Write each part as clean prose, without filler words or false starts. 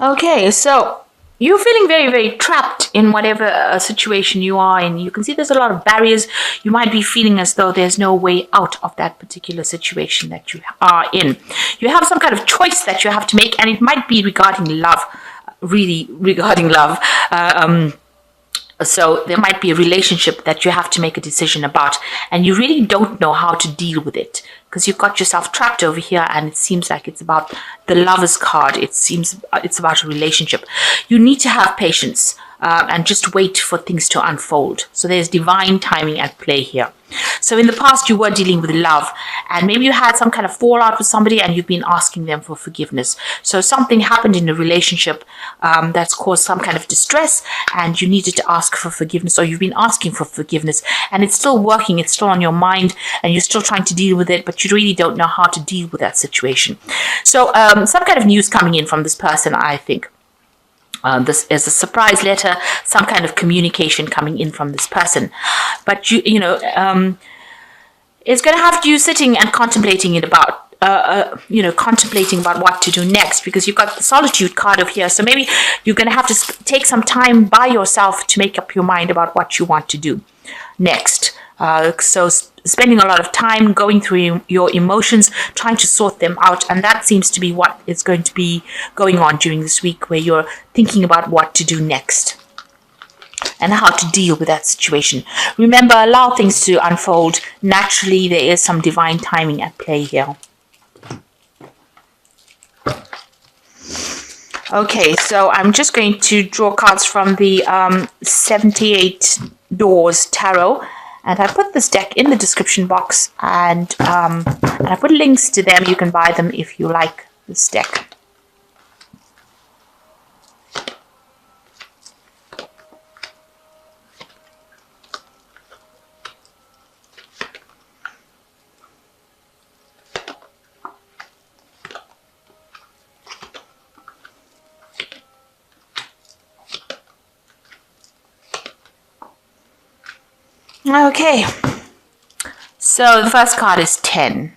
Okay, so you're feeling very, very trapped in whatever situation you are in. You can see there's a lot of barriers. You might be feeling as though there's no way out of that particular situation that you are in. You have some kind of choice that you have to make, and it might be regarding love, really regarding love. So there might be a relationship that you have to make a decision about, and you really don't know how to deal with it because you've got yourself trapped over here, and it seems like it's about the Lover's card. It seems it's about a relationship. You need to have patience and just wait for things to unfold. So there's divine timing at play here. So in the past, you were dealing with love, and maybe you had some kind of fallout with somebody and you've been asking them for forgiveness. So something happened in the relationship that's caused some kind of distress, and you needed to ask for forgiveness, or you've been asking for forgiveness, and it's still working, it's still on your mind, and you're still trying to deal with it, but you really don't know how to deal with that situation. So some kind of news coming in from this person, I think. This is a surprise letter, some kind of communication coming in from this person. But it's going to have you sitting and contemplating it about, contemplating about what to do next, because you've got the solitude card over here. So maybe you're going to have to take some time by yourself to make up your mind about what you want to do next. So spending a lot of time going through your emotions, trying to sort them out. And that seems to be what is going to be going on during this week, where you're thinking about what to do next and how to deal with that situation. Remember, allow things to unfold naturally. There is some divine timing at play here. Okay, so I'm just going to draw cards from the 78 Doors Tarot. And I put this deck in the description box, and I put links to them. You can buy them if you like this deck. Okay, so the first card is 10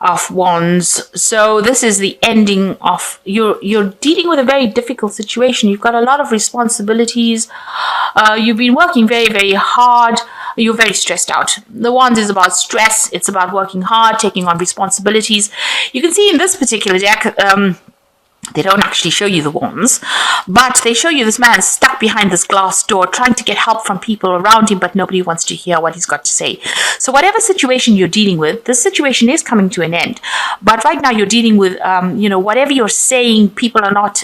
of Wands. So this is the ending of, you're dealing with a very difficult situation. You've got a lot of responsibilities. You've been working very, very hard. You're very stressed out. The Wands is about stress. It's about working hard, taking on responsibilities. You can see in this particular deck, they don't actually show you the wands, but they show you this man stuck behind this glass door trying to get help from people around him, but nobody wants to hear what he's got to say. So whatever situation you're dealing with, this situation is coming to an end. But right now you're dealing with, whatever you're saying, people are not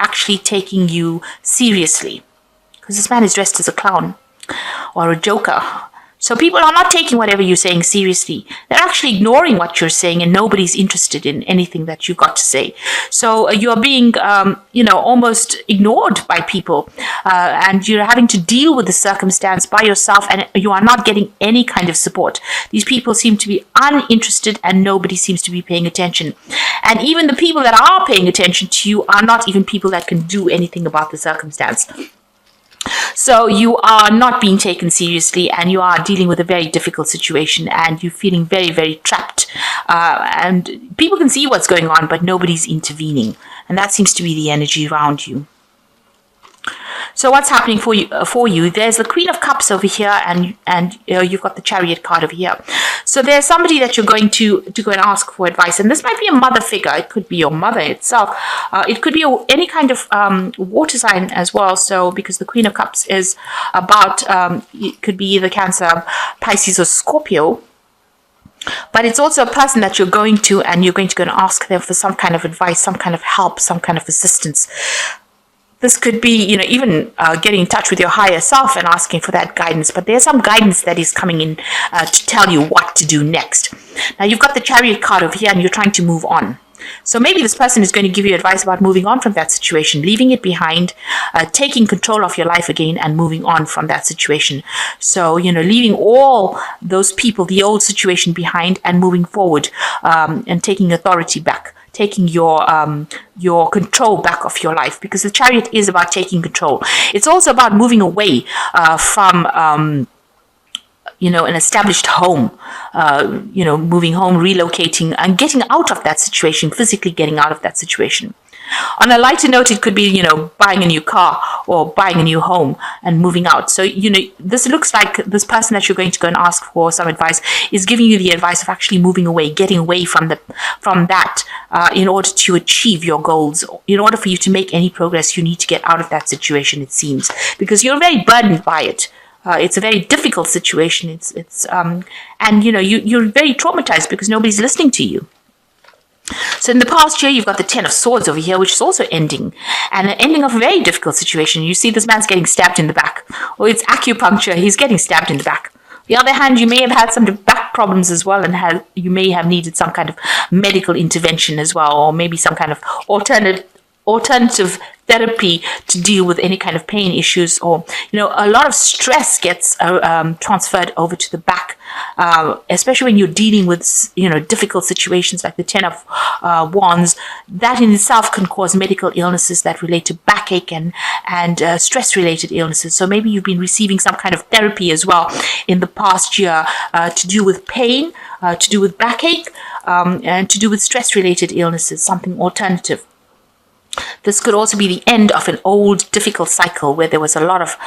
actually taking you seriously. Because this man is dressed as a clown or a joker. So people are not taking whatever you're saying seriously. They're actually ignoring what you're saying, and nobody's interested in anything that you've got to say. So you're being, almost ignored by people, and you're having to deal with the circumstance by yourself, and you are not getting any kind of support. These people seem to be uninterested, and nobody seems to be paying attention. And even the people that are paying attention to you are not even people that can do anything about the circumstance. So you are not being taken seriously, and you are dealing with a very difficult situation, and you're feeling very, very trapped. And people can see what's going on, but nobody's intervening. And that seems to be the energy around you. So what's happening for you? There's the Queen of Cups over here, and you've got the Chariot card over here. So there's somebody that you're going to go and ask for advice, and this might be a mother figure. It could be your mother itself. It could be any kind of water sign as well. So because the Queen of Cups is about, it could be either Cancer, Pisces, or Scorpio. But it's also a person that you're going to, and you're going to go and ask them for some kind of advice, some kind of help, some kind of assistance. This could be, even getting in touch with your higher self and asking for that guidance. But there's some guidance that is coming in to tell you what to do next. Now, you've got the Chariot card over here, and you're trying to move on. So maybe this person is going to give you advice about moving on from that situation, leaving it behind, taking control of your life again, and moving on from that situation. So, leaving all those people, the old situation behind, and moving forward, and taking authority back. Taking your control back of your life, because the Chariot is about taking control. It's also about moving away from an established home, moving home, relocating, and getting out of that situation, physically getting out of that situation. On a lighter note, it could be, buying a new car or buying a new home and moving out. So, this looks like this person that you're going to go and ask for some advice is giving you the advice of actually moving away, getting away from that in order to achieve your goals. In order for you to make any progress, you need to get out of that situation, it seems, because you're very burdened by it. It's a very difficult situation. And you're very traumatized because nobody's listening to you. So in the past year, you've got the Ten of Swords over here, which is also ending, and an ending of a very difficult situation. You see this man's getting stabbed in the back, or it's acupuncture. He's getting stabbed in the back. On the other hand, you may have had some back problems as well, and you may have needed some kind of medical intervention as well, or maybe some kind of alternative therapy to deal with any kind of pain issues, or a lot of stress gets transferred over to the back, especially when you're dealing with difficult situations like the Ten of Wands. That in itself can cause medical illnesses that relate to backache and stress related illnesses. So maybe you've been receiving some kind of therapy as well in the past year to do with pain, to do with backache, and to do with stress related illnesses, something alternative. This could also be the end of an old, difficult cycle where there was a lot of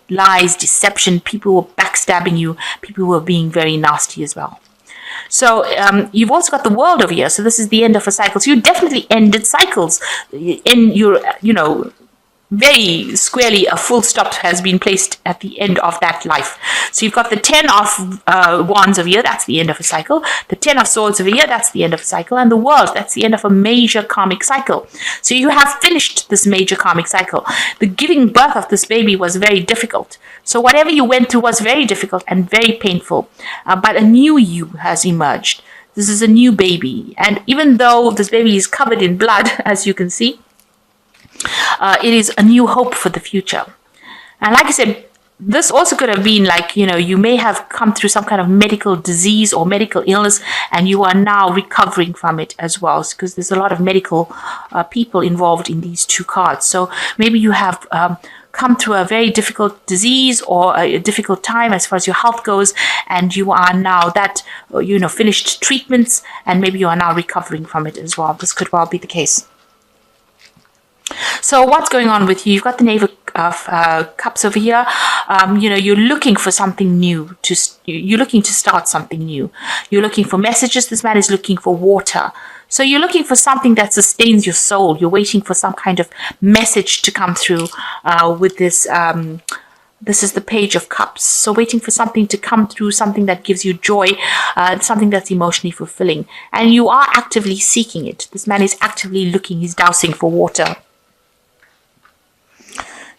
lies, deception, people were backstabbing you, people were being very nasty as well. So you've also got the World over here. So this is the end of a cycle. So you definitely ended cycles in your, very squarely a full stop has been placed at the end of that life. So you've got the Ten of Wands over here, that's the end of a cycle. The Ten of Swords over here, that's the end of a cycle. And the World, that's the end of a major karmic cycle. So you have finished this major karmic cycle. The giving birth of this baby was very difficult. So whatever you went through was very difficult and very painful. But a new you has emerged. This is a new baby. And even though this baby is covered in blood, as you can see, it is a new hope for the future. And like I said, this also could have been like, you may have come through some kind of medical disease or medical illness, and you are now recovering from it as well, because there's a lot of medical people involved in these two cards. So maybe you have come through a very difficult disease or a difficult time as far as your health goes, and you are now finished treatments, and maybe you are now recovering from it as well. This could well be the case. So what's going on with you? You've got the Knave of Cups over here. You're looking for something new. You're looking to start something new. You're looking for messages. This man is looking for water. So you're looking for something that sustains your soul. You're waiting for some kind of message to come through with this. This is the Page of Cups. So waiting for something to come through, something that gives you joy, something that's emotionally fulfilling. And you are actively seeking it. This man is actively looking. He's dousing for water.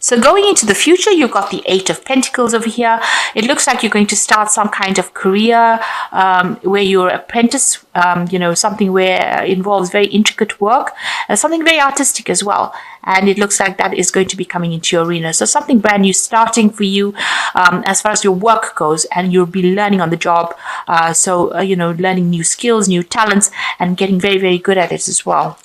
So going into the future, you've got the Eight of Pentacles over here. It looks like you're going to start some kind of career where you're an apprentice, something where it involves very intricate work, something very artistic as well. And it looks like that is going to be coming into your arena. So something brand new starting for you as far as your work goes, and you'll be learning on the job. Learning new skills, new talents, and getting very, very good at it as well.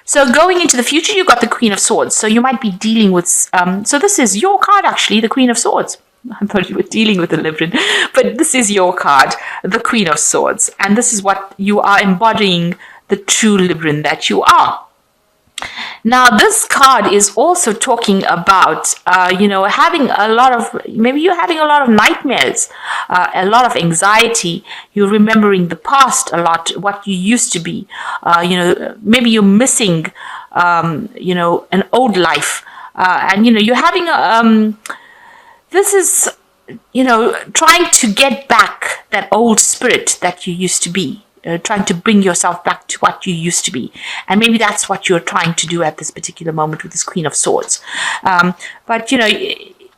So going into the future, you've got the Queen of Swords. So you might be dealing with, so this is your card actually, the Queen of Swords. I thought you were dealing with a Libran, but this is your card, the Queen of Swords. And this is what you are embodying, the true Libran that you are. Now, this card is also talking about, having a lot of, maybe you're having a lot of nightmares, a lot of anxiety. You're remembering the past a lot, what you used to be. Maybe you're missing, an old life. And you're having, this is, trying to get back that old spirit that you used to be. Trying to bring yourself back to what you used to be. And maybe that's what you're trying to do at this particular moment with this Queen of Swords. But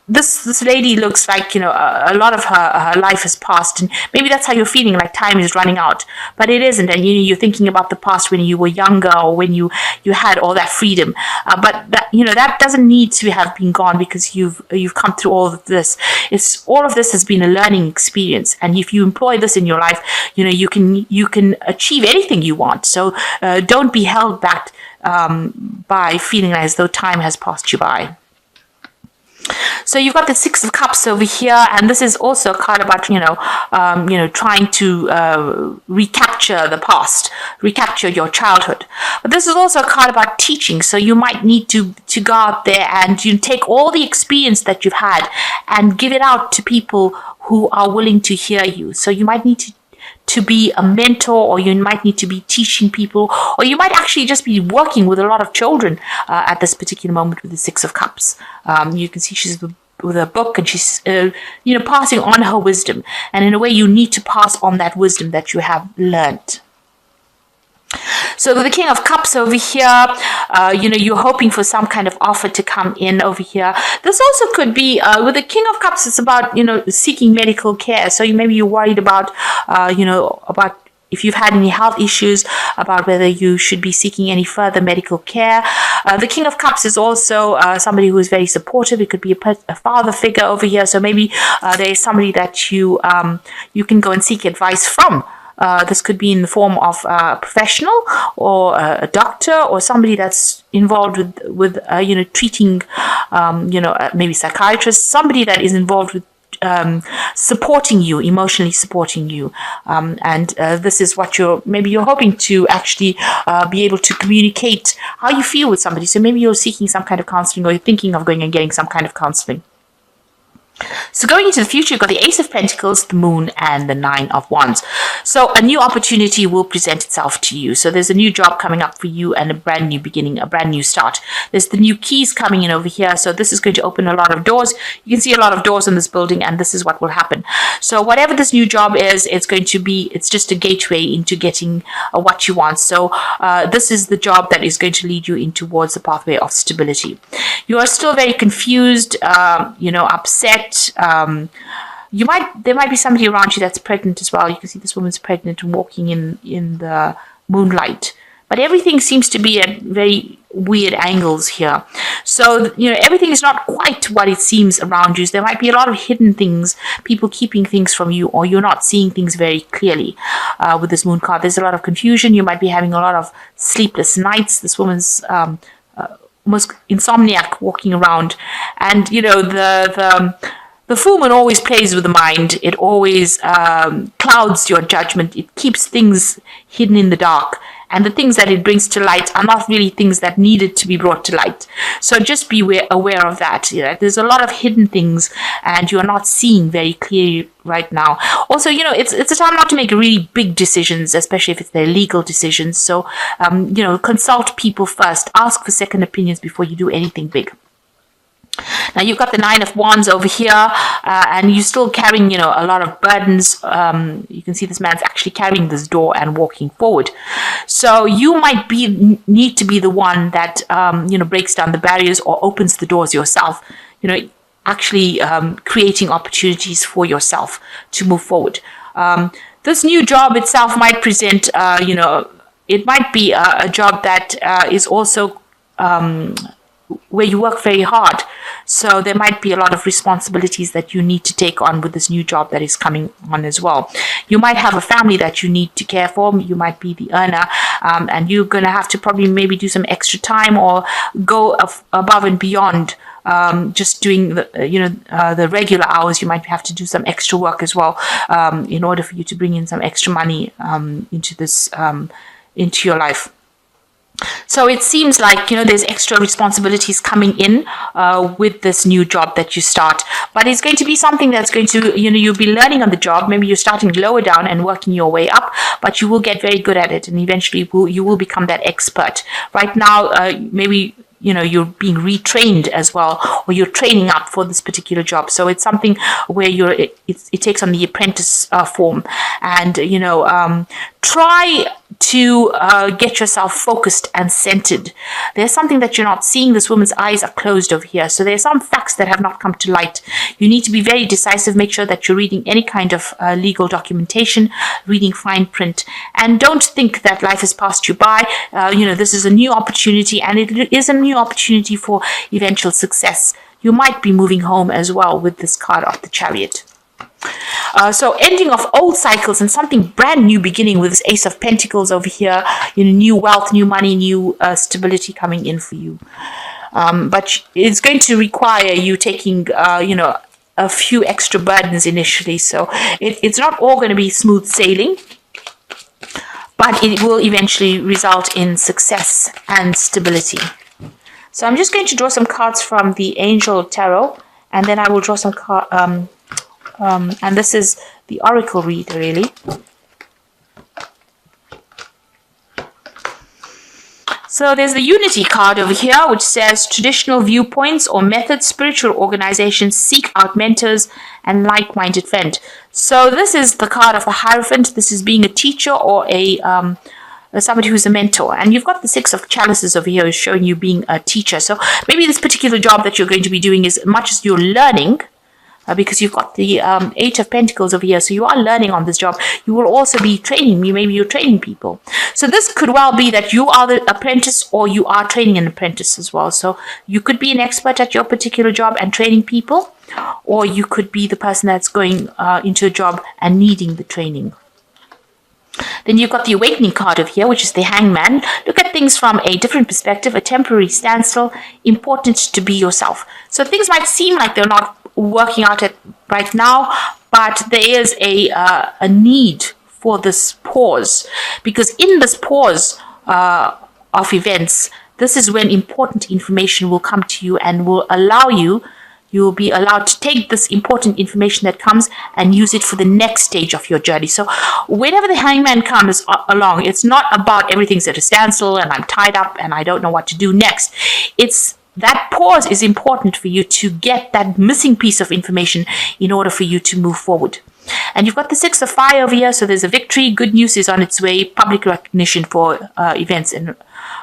this lady looks like, a lot of her life has passed, and maybe that's how you're feeling, like time is running out. But it isn't, and you're thinking about the past when you were younger, or when you had all that freedom. But that doesn't need to have been gone, because you've come through all of this. All of this has been a learning experience, and if you employ this in your life, you can achieve anything you want. So don't be held back by feeling as though time has passed you by. So you've got the Six of Cups over here, and this is also a card about trying to recapture the past, recapture your childhood. But this is also a card about teaching. So you might need to go out there and you take all the experience that you've had and give it out to people who are willing to hear you. So you might need to be a mentor, or you might need to be teaching people, or you might actually just be working with a lot of children at this particular moment with the Six of Cups. You can see she's with a book, and she's passing on her wisdom, and in a way you need to pass on that wisdom that you have learned. So with the King of Cups over here, you're hoping for some kind of offer to come in over here. This also could be, with the King of Cups, it's about, seeking medical care. So maybe you're worried about, about if you've had any health issues, about whether you should be seeking any further medical care. The King of Cups is also somebody who is very supportive. It could be a father figure over here. So maybe there is somebody that you can go and seek advice from. This could be in the form of a professional, or a doctor, or somebody that's involved with treating, maybe psychiatrist, somebody that is involved with supporting you, emotionally supporting you. And this is what you're hoping to actually be able to communicate how you feel with somebody. So maybe you're seeking some kind of counseling, or you're thinking of going and getting some kind of counseling. So going into the future, you've got the Ace of Pentacles, the Moon, and the Nine of Wands. So a new opportunity will present itself to you. So there's a new job coming up for you, and a brand new beginning, a brand new start. There's the new keys coming in over here. So this is going to open a lot of doors. You can see a lot of doors in this building, and this is what will happen. So whatever this new job is, it's just a gateway into getting what you want. So this is the job that is going to lead you in towards the pathway of stability. You are still very confused, upset. There might be somebody around you that's pregnant as well. You can see this woman's pregnant and walking in the moonlight. But everything seems to be at very weird angles here. So, everything is not quite what it seems around you. So there might be a lot of hidden things, people keeping things from you, or you're not seeing things very clearly. With this moon card, there's a lot of confusion. You might be having a lot of sleepless nights. This woman's almost insomniac walking around, and the full moon always plays with the mind. It always clouds your judgment. It keeps things hidden in the dark, and the things that it brings to light are not really things that needed to be brought to light. So just be aware of that. There's a lot of hidden things, and you are not seeing very clearly right now. Also, it's a time not to make really big decisions, especially if it's their legal decisions. So, consult people first. Ask for second opinions before you do anything big. Now you've got the Nine of Wands over here, and you're still carrying, a lot of burdens. You can see this man's actually carrying this door and walking forward. So you might need to be the one that, breaks down the barriers or opens the doors yourself, actually creating opportunities for yourself to move forward. This new job itself might present, it might be a job that is also where you work very hard. So there might be a lot of responsibilities that you need to take on with this new job that is coming on as well. You might have a family that you need to care for. You might be the earner, and you're going to have to probably maybe do some extra time, or go above and beyond just doing the regular hours. You might have to do some extra work as well, in order for you to bring in some extra money into your life. So it seems like, there's extra responsibilities coming in with this new job that you start. But it's going to be something that's going to, you'll be learning on the job. Maybe you're starting lower down and working your way up, but you will get very good at it. And eventually you will become that expert. Right now, maybe you're being retrained as well, or you're training up for this particular job. So it's something where it takes on the apprentice form, and try to get yourself focused and centered. There's something that you're not seeing. This woman's eyes are closed over here. So there's some facts that have not come to light. You need to be very decisive. Make sure that you're reading any kind of legal documentation, reading fine print, and don't think that life has passed you by. This is a new opportunity, and it is a new opportunity for eventual success. You might be moving home as well with this card of the Chariot. So ending of old cycles and something brand new beginning with this Ace of Pentacles over here. New wealth, new money, new stability coming in for you. but it's going to require you taking, a few extra burdens initially. So it's not all going to be smooth sailing, but it will eventually result in success and stability. So I'm just going to draw some cards from the Angel Tarot, and then I will draw some cards, and this is the Oracle read, really. So there's the Unity card over here, which says traditional viewpoints or methods, spiritual organizations seek out mentors and like-minded friends. So this is the card of the Hierophant. This is being a teacher or somebody who's a mentor. And you've got the Six of Chalices over here showing you being a teacher. So maybe this particular job that you're going to be doing is, as much as you're learning, because you've got the Eight of Pentacles over here, so you are learning on this job. You will also be training. Maybe you're training people. So this could well be that you are the apprentice, or you are training an apprentice as well. So you could be an expert at your particular job and training people, or you could be the person that's going into a job and needing the training. Then you've got the Awakening card over here, which is the Hangman. Look at things from a different perspective, a temporary standstill, important to be yourself. So things might seem like they're not working out right now, but there is a need for this pause, because in this pause of events, this is when important information will come to you and will allow you will be allowed to take this important information that comes and use it for the next stage of your journey. So whenever the Hangman comes along, it's not about everything's at a standstill and I'm tied up and I don't know what to do next. It's that pause is important for you to get that missing piece of information in order for you to move forward. And you've got the Six of Fire over here, so there's a victory. Good news is on its way. Public recognition for events and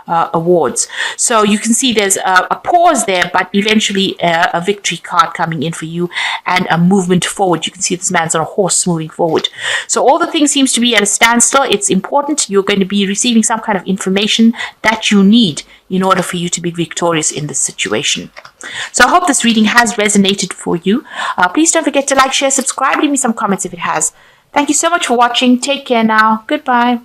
awards. So you can see there's a pause there, but eventually a victory card coming in for you and a movement forward. You can see this man's on a horse moving forward. So all the things seems to be at a standstill. It's important. You're going to be receiving some kind of information that you need in order for you to be victorious in this situation. So I hope this reading has resonated for you. Please don't forget to like, share, subscribe, leave me some comments if it has. Thank you so much for watching. Take care now. Goodbye.